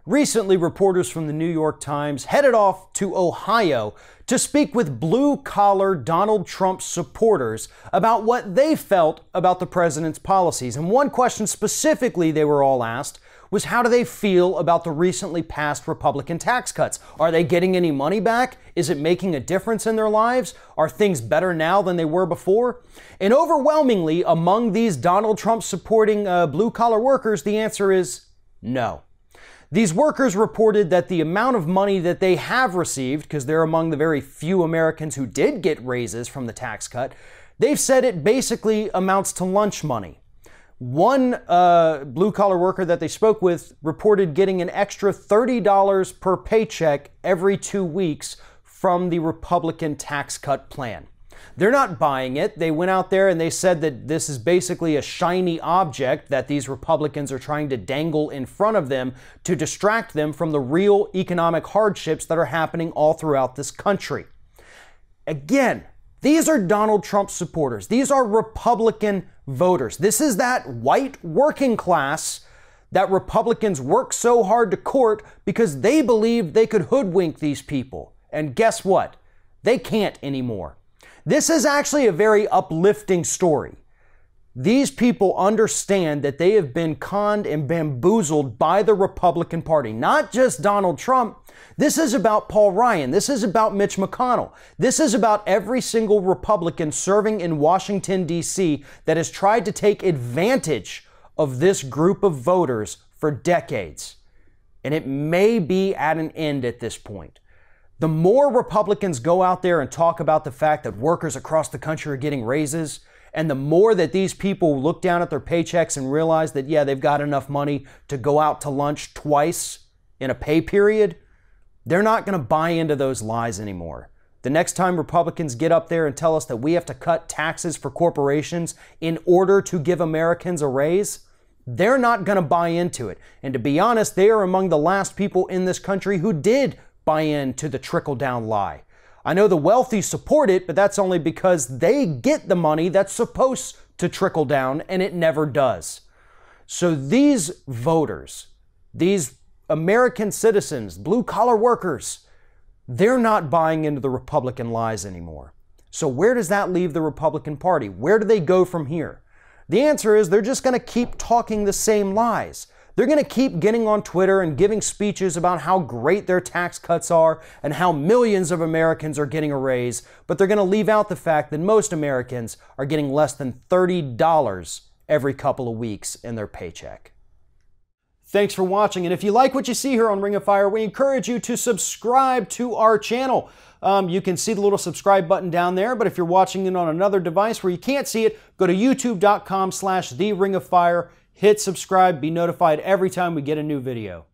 Recently, reporters from the New York Times headed off to Ohio to speak with blue-collar Donald Trump supporters about what they felt about the president's policies. And one question specifically they were all asked was, how do they feel about the recently passed Republican tax cuts? Are they getting any money back? Is it making a difference in their lives? Are things better now than they were before? And overwhelmingly, among these Donald Trump supporting blue-collar workers, the answer is no. These workers reported that the amount of money that they have received, because they're among the very few Americans who did get raises from the tax cut, they've said it basically amounts to lunch money. One blue-collar worker that they spoke with reported getting an extra $30 per paycheck every 2 weeks from the Republican tax cut plan. They're not buying it. They went out there and they said that this is basically a shiny object that these Republicans are trying to dangle in front of them to distract them from the real economic hardships that are happening all throughout this country. Again, these are Donald Trump supporters. These are Republican voters. This is that white working class that Republicans work so hard to court because they believed they could hoodwink these people. And guess what? They can't anymore. This is actually a very uplifting story. These people understand that they have been conned and bamboozled by the Republican Party. Not just Donald Trump. This is about Paul Ryan. This is about Mitch McConnell. This is about every single Republican serving in Washington, D.C. that has tried to take advantage of this group of voters for decades. And it may be at an end at this point. The more Republicans go out there and talk about the fact that workers across the country are getting raises, and the more that these people look down at their paychecks and realize that, yeah, they've got enough money to go out to lunch twice in a pay period, they're not going to buy into those lies anymore. The next time Republicans get up there and tell us that we have to cut taxes for corporations in order to give Americans a raise, they're not going to buy into it. And to be honest, they are among the last people in this country who did buy into the trickle-down lie. I know the wealthy support it, but that's only because they get the money that's supposed to trickle down, and it never does. So these voters, these American citizens, blue-collar workers, they're not buying into the Republican lies anymore. So where does that leave the Republican Party? Where do they go from here? The answer is they're just going to keep talking the same lies. They're going to keep getting on Twitter and giving speeches about how great their tax cuts are and how millions of Americans are getting a raise, but they're going to leave out the fact that most Americans are getting less than $30 every couple of weeks in their paycheck. Thanks for watching, and if you like what you see here on Ring of Fire, we encourage you to subscribe to our channel. You can see the little subscribe button down there, but if you're watching it on another device where you can't see it, go to youtube.com/TheRingOfFire. Hit subscribe, be notified every time we get a new video.